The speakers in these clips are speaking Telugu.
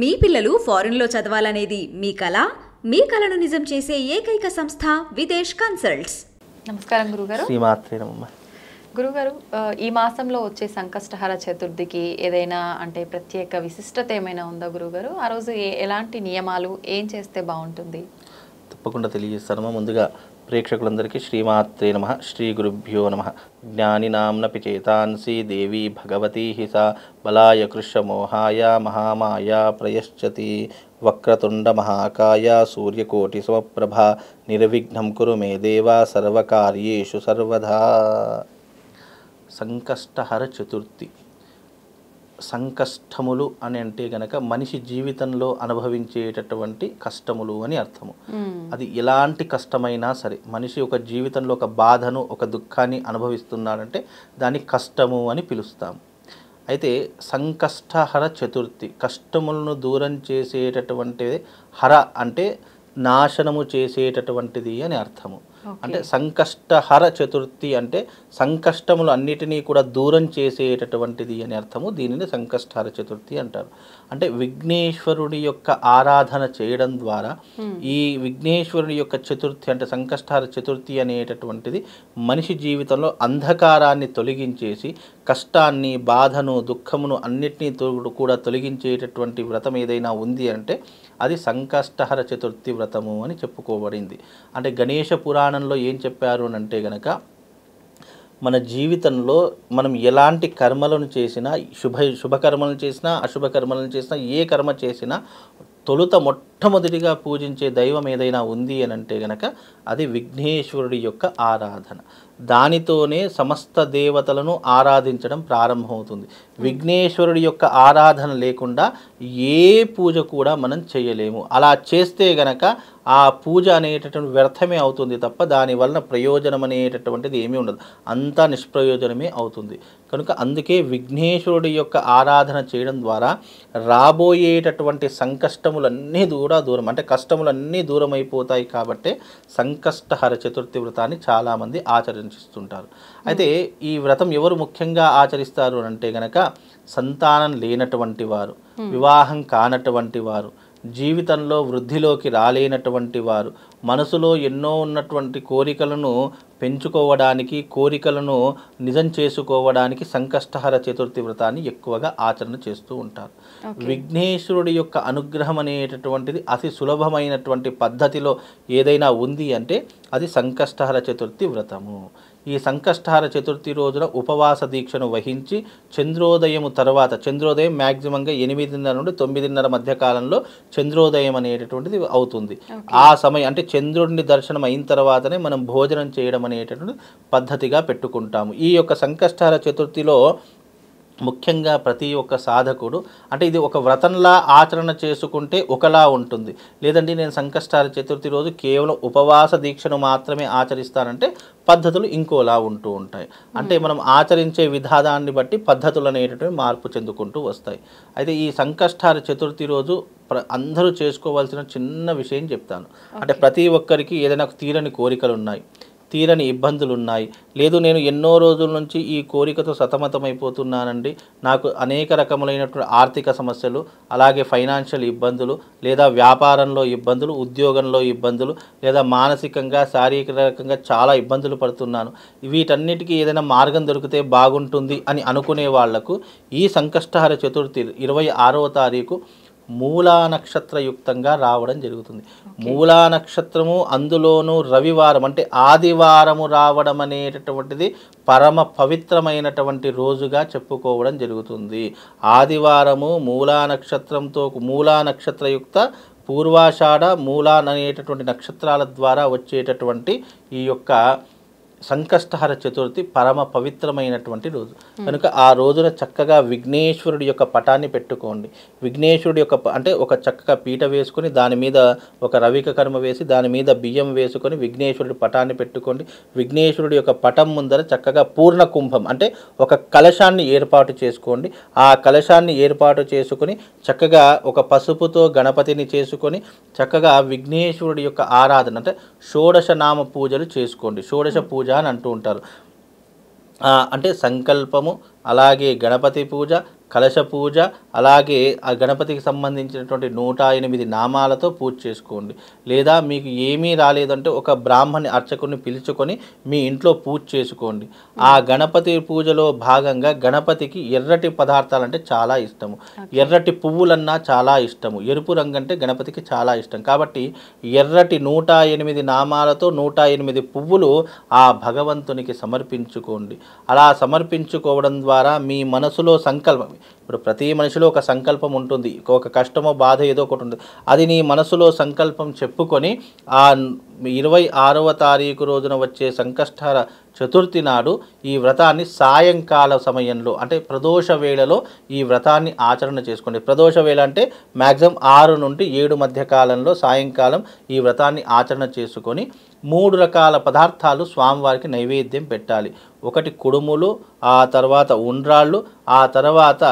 మీ పిల్లలు ఫారెన్లో చదవాలనేది మీ కల? మీ కలను నిజం చేసే ఏకైక సంస్థ విదేశ్ కన్సల్ట్స్. నమస్కారం గురుగారు. శ్రీమాత్రే నమః. గురుగారు, ఈ మాసంలో వచ్చే సంకష్టహర చతుర్థికి ఏదైనా అంటే ప్రత్యేక విశిష్టత ఏమైనా ఉందా గురుగారు? ఆ రోజు ఎలాంటి నియమాలు, ఏం చేస్తే బాగుంటుంది? తప్పకుండా తెలియజేస్తానమ్మా. ముందుగా ప్రేక్షకులందరికీ శ్రీమాత్రే నమః, శ్రీ గురుభ్యో నమః. జ్ఞానినాంనపి చేతాంసి దేవి భగవతి సా బలాయ కృష్ణమోహాయ మహామాయ ప్రయశ్చతి. వక్రతుండ మహాకాయ సూర్యకోటి సమప్రభ నిర్విఘ్నం కురు మే దేవ సర్వకార్యేషు సర్వదా. సంకష్టహర చతుర్థి. సంకష్టములు అని అంటే గనక మనిషి జీవితంలో అనుభవించేటటువంటి కష్టములు అని అర్థము. అది ఎలాంటి కష్టమైనా సరే, మనిషి ఒక జీవితంలో ఒక బాధను, ఒక దుఃఖాన్ని అనుభవిస్తున్నాడంటే దాన్ని కష్టము అని పిలుస్తాము. అయితే సంకష్టహర చతుర్థి, కష్టములను దూరం చేసేటటువంటిది. హర అంటే నాశనము చేసేటటువంటిది అని అర్థము. అంటే సంకష్టహర చతుర్థి అంటే సంకష్టములు అన్నిటినీ కూడా దూరం చేసేటటువంటిది అని అర్థము. దీనిని సంకష్టహర చతుర్థి అంటారు. అంటే విఘ్నేశ్వరుడి యొక్క ఆరాధన చేయడం ద్వారా ఈ విఘ్నేశ్వరుడి యొక్క చతుర్థి అంటే సంకష్టహర చతుర్థి అనేటటువంటిది మనిషి జీవితంలో అంధకారాన్ని తొలగించేసి కష్టాన్ని, బాధను, దుఃఖమును అన్నిటినీ కూడా తొలగించేటటువంటి వ్రతం ఏదైనా ఉంది అంటే అది సంకష్టహర చతుర్థి వ్రతము అని చెప్పుకోబడింది. అంటే గణేష పురాణంలో ఏం చెప్పారు అని అంటే గనక, మన జీవితంలో మనం ఎలాంటి కర్మలను చేసినా, శుభకర్మలను చేసినా, అశుభకర్మలను చేసినా, ఏ కర్మ చేసినా తొలుత మొట్టమొదటిగా పూజించే దైవం ఏదైనా ఉంది అని అంటే గనక అది విఘ్నేశ్వరుడి యొక్క ఆరాధన. దానితోనే సమస్త దేవతలను ఆరాధించడం ప్రారంభమవుతుంది. విఘ్నేశ్వరుడి యొక్క ఆరాధన లేకుండా ఏ పూజ కూడా మనం చేయలేము. అలా చేస్తే గనక ఆ పూజ అనేటటువంటి వ్యర్థమే అవుతుంది తప్ప దానివలన ప్రయోజనం అనేటటువంటిది ఏమీ ఉండదు, అంతా నిష్ప్రయోజనమే అవుతుంది. కనుక అందుకే విఘ్నేశ్వరుడి యొక్క ఆరాధన చేయడం ద్వారా రాబోయేటటువంటి సంకష్టములన్నీ దూరం అంటే కష్టములన్నీ దూరం అయిపోతాయి. కాబట్టి సంకష్టహర చతుర్థి వ్రతాన్ని చాలామంది ఆచరిస్తుంటారు. అయితే ఈ వ్రతం ఎవరు ముఖ్యంగా ఆచరిస్తారు అంటే గనక సంతానం లేనటువంటి వారు, వివాహం కానటువంటి వారు, జీవితంలో వృద్ధిలోకి రాలేనటువంటి వారు, మనసులో ఎన్నో ఉన్నటువంటి కోరికలను పెంచుకోవడానికి, కోరికలను నిజం చేసుకోవడానికి సంకష్టహర చతుర్థి వ్రతాన్ని ఎక్కువగా ఆచరణ చేస్తూ ఉంటారు. విఘ్నేశ్వరుడి యొక్క అనుగ్రహం అనేటటువంటిది అతి సులభమైనటువంటి పద్ధతిలో ఏదైనా ఉంది అంటే అది సంకష్టహర చతుర్థి వ్రతము. ఈ సంకష్టహర చతుర్థి రోజున ఉపవాస దీక్షను వహించి చంద్రోదయం తర్వాత, చంద్రోదయం మ్యాక్సిమంగా 8:30 నుండి 9:30 మధ్య కాలంలో చంద్రోదయం అనేటటువంటిది అవుతుంది. ఆ సమయం అంటే చంద్రుడిని దర్శనం అయిన తర్వాతనే మనం భోజనం చేయడం అనేటటువంటి పద్ధతిగా పెట్టుకుంటాము. ఈ యొక్క సంకష్టహర చతుర్థిలో ముఖ్యంగా ప్రతి ఒక్క సాధకుడు అంటే ఇది ఒక వ్రతంలా ఆచరణ చేసుకుంటే ఒకలా ఉంటుంది. లేదంటే నేను సంకష్టహర చతుర్థి రోజు కేవలం ఉపవాస దీక్షను మాత్రమే ఆచరిస్తానంటే పద్ధతులు ఇంకోలా ఉంటూ ఉంటాయి. అంటే మనం ఆచరించే విధానాన్ని బట్టి పద్ధతులు అనేటటువంటి మార్పు చెందుకుంటూ వస్తాయి. అయితే ఈ సంకష్టహర చతుర్థి రోజు అందరూ చేసుకోవాల్సిన చిన్న విషయం చెప్తాను. అంటే ప్రతి ఒక్కరికి ఏదైనా తీరని కోరికలు ఉన్నాయి, తీరని ఇబ్బందులు ఉన్నాయి. లేదు నేను ఎన్నో రోజుల నుంచి ఈ కోరికతో సతమతమైపోతున్నానండి, నాకు అనేక రకములైనటువంటి ఆర్థిక సమస్యలు, అలాగే ఫైనాన్షియల్ ఇబ్బందులు, లేదా వ్యాపారంలో ఇబ్బందులు, ఉద్యోగంలో ఇబ్బందులు, లేదా మానసికంగా, శారీరకంగా చాలా ఇబ్బందులు పడుతున్నాను, వీటన్నిటికీ ఏదైనా మార్గం దొరికితే బాగుంటుంది అని అనుకునే వాళ్లకు ఈ సంకష్టహర చతుర్థి 26వ తారీఖు మూలా నక్షత్రయుక్తంగా రావడం జరుగుతుంది. మూలా నక్షత్రము అందులోనూ రవివారం అంటే ఆదివారము రావడం అనేటటువంటిది పరమ పవిత్రమైనటువంటి రోజుగా చెప్పుకోవడం జరుగుతుంది. ఆదివారము మూలా నక్షత్రంతో, మూలా నక్షత్రయుక్త పూర్వాషాఢ, మూలా అనేటటువంటి నక్షత్రాల ద్వారా వచ్చేటటువంటి ఈ యొక్క సంకష్టహర చతుర్థి పరమ పవిత్రమైనటువంటి రోజు. కనుక ఆ రోజున చక్కగా విఘ్నేశ్వరుడి యొక్క పటాన్ని పెట్టుకోండి. విఘ్నేశ్వరుడి యొక్క అంటే ఒక చక్కగా పీట వేసుకొని దాని మీద ఒక రవిక కర్మ వేసి దాని మీద బియ్యం వేసుకొని విఘ్నేశ్వరుడి పటాన్ని పెట్టుకోండి. విఘ్నేశ్వరుడి యొక్క పటం ముందర చక్కగా పూర్ణ కుంభం అంటే ఒక కలశాన్ని ఏర్పాటు చేసుకోండి. ఆ కలశాన్ని ఏర్పాటు చేసుకొని చక్కగా ఒక పసుపుతో గణపతిని చేసుకొని చక్కగా విఘ్నేశ్వరుడి యొక్క ఆరాధన అంటే షోడశ నామ పూజలు చేసుకోండి. షోడశ పూజ అని అంటూ ఉంటారు. అంటే సంకల్పము, అలాగే గణపతి పూజ, కలశ పూజ, అలాగే ఆ గణపతికి సంబంధించినటువంటి 108 నామాలతో పూజ చేసుకోండి. లేదా మీకు ఏమీ రాలేదంటే ఒక బ్రాహ్మణి అర్చకుని పిలుచుకొని మీ ఇంట్లో పూజ చేసుకోండి. ఆ గణపతి పూజలో భాగంగా గణపతికి ఎర్రటి పదార్థాలంటే చాలా ఇష్టము, ఎర్రటి పువ్వులన్నా చాలా ఇష్టము, ఎరుపు రంగు అంటే గణపతికి చాలా ఇష్టం. కాబట్టి ఎర్రటి 108 నామాలతో 108 పువ్వులు ఆ భగవంతునికి సమర్పించుకోండి. అలా సమర్పించుకోవడం ద్వారా మీ మనసులో సంకల్పం, ఇప్పుడు ప్రతి మనిషిలో ఒక సంకల్పం ఉంటుంది, ఒక కష్టమో బాధ ఏదో ఒకటి ఉంటుంది, అది నీ మనసులో సంకల్పం చెప్పుకొని ఆ 26వ తారీఖు రోజున వచ్చే సంకష్టహర చతుర్థి నాడు ఈ వ్రతాన్ని సాయంకాల సమయంలో అంటే ప్రదోష వేళలో ఈ వ్రతాన్ని ఆచరణ చేసుకోండి. ప్రదోష వేళ అంటే మ్యాక్సిమం 6 నుండి 7 మధ్య కాలంలో సాయంకాలం ఈ వ్రతాన్ని ఆచరణ చేసుకొని 3 రకాల పదార్థాలు స్వామివారికి నైవేద్యం పెట్టాలి. ఒకటి కుడుములు, ఆ తర్వాత ఉండ్రాళ్ళు, ఆ తర్వాత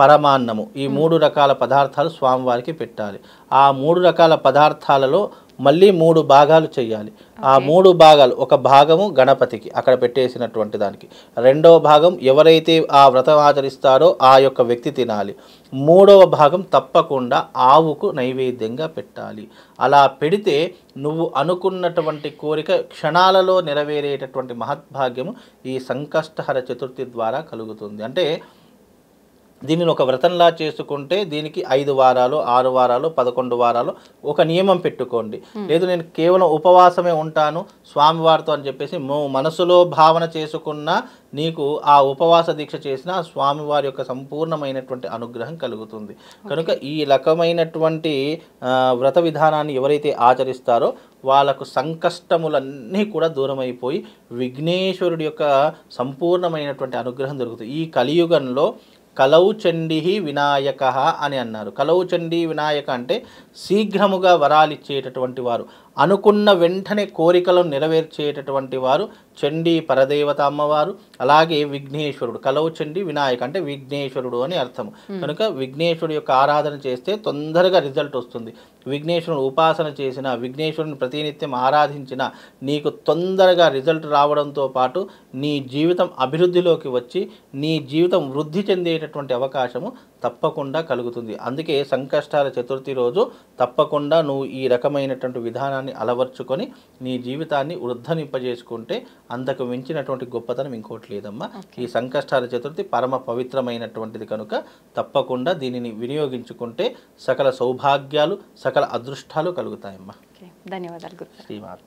పరమాన్నము. ఈ 3 రకాల పదార్థాలు స్వామివారికి పెట్టాలి. ఆ 3 రకాల పదార్థాలలో మళ్ళీ 3 భాగాలు చేయాలి. ఆ 3 భాగాలు, ఒక భాగము గణపతికి అక్కడ పెట్టేసినటువంటి దానికి, రెండవ భాగం ఎవరైతే ఆ వ్రతం ఆచరిస్తారో ఆ యొక్క వ్యక్తి తినాలి, మూడవ భాగం తప్పకుండా ఆవుకు నైవేద్యంగా పెట్టాలి. అలా పెడితే నువ్వు అనుకున్నటువంటి కోరిక క్షణాలలో నెరవేరేటటువంటి మహద్భాగ్యము ఈ సంకష్టహర చతుర్థి ద్వారా కలుగుతుంది. అంటే దీనిని ఒక వ్రతంలా చేసుకుంటే దీనికి 5 వారాలు, 6 వారాలు, 11 వారాలు ఒక నియమం పెట్టుకోండి. లేదు నేను కేవలం ఉపవాసమే ఉంటాను స్వామివారితో అని చెప్పేసి మనసులో భావన చేసుకున్న నీకు ఆ ఉపవాస దీక్ష చేసిన స్వామివారి యొక్క సంపూర్ణమైనటువంటి అనుగ్రహం కలుగుతుంది. కనుక ఈ రకమైనటువంటి వ్రత విధానాన్ని ఎవరైతే ఆచరిస్తారో వాళ్ళకు సంకష్టములన్నీ కూడా దూరమైపోయి విఘ్నేశ్వరుడి యొక్క సంపూర్ణమైనటువంటి అనుగ్రహం దొరుకుతుంది. ఈ కలియుగంలో కలౌ చండీ వినాయక అని అన్నారు. కలౌ చండీ వినాయక అంటే శీఘ్రముగా వరాలిచ్చేటటువంటి వారు, అనుకున్న వెంటనే కోరికలను నెరవేర్చేటటువంటి వారు చండీ పరదేవత అమ్మవారు, అలాగే విఘ్నేశ్వరుడు. కలౌ చండీ వినాయక అంటే విఘ్నేశ్వరుడు అని అర్థం. కనుక విఘ్నేశ్వరుడు యొక్క ఆరాధన చేస్తే తొందరగా రిజల్ట్ వస్తుంది. విఘ్నేశ్వరుని ఉపాసన చేసిన, విఘ్నేశ్వరుని ప్రతినిత్యం ఆరాధించిన నీకు తొందరగా రిజల్ట్ రావడంతో పాటు నీ జీవితం అభివృద్ధిలోకి వచ్చి నీ జీవితం వృద్ధి చెందేటటువంటి అవకాశము తప్పకుండా కలుగుతుంది. అందుకే సంకష్టాల చతుర్థి రోజు తప్పకుండా నువ్వు ఈ రకమైనటువంటి విధానాన్ని అలవర్చుకొని నీ జీవితాన్ని వృద్ధనింపజేసుకుంటే అంతకు మించినటువంటి గొప్పతనం ఇంకోటి లేదమ్మా. ఈ సంకష్టాల చతుర్థి పరమ పవిత్రమైనటువంటిది కనుక తప్పకుండా దీనిని వినియోగించుకుంటే సకల సౌభాగ్యాలు, సకల అదృష్టాలు కలుగుతాయమ్మా. ధన్యవాదాలు గురు. శ్రీమాత.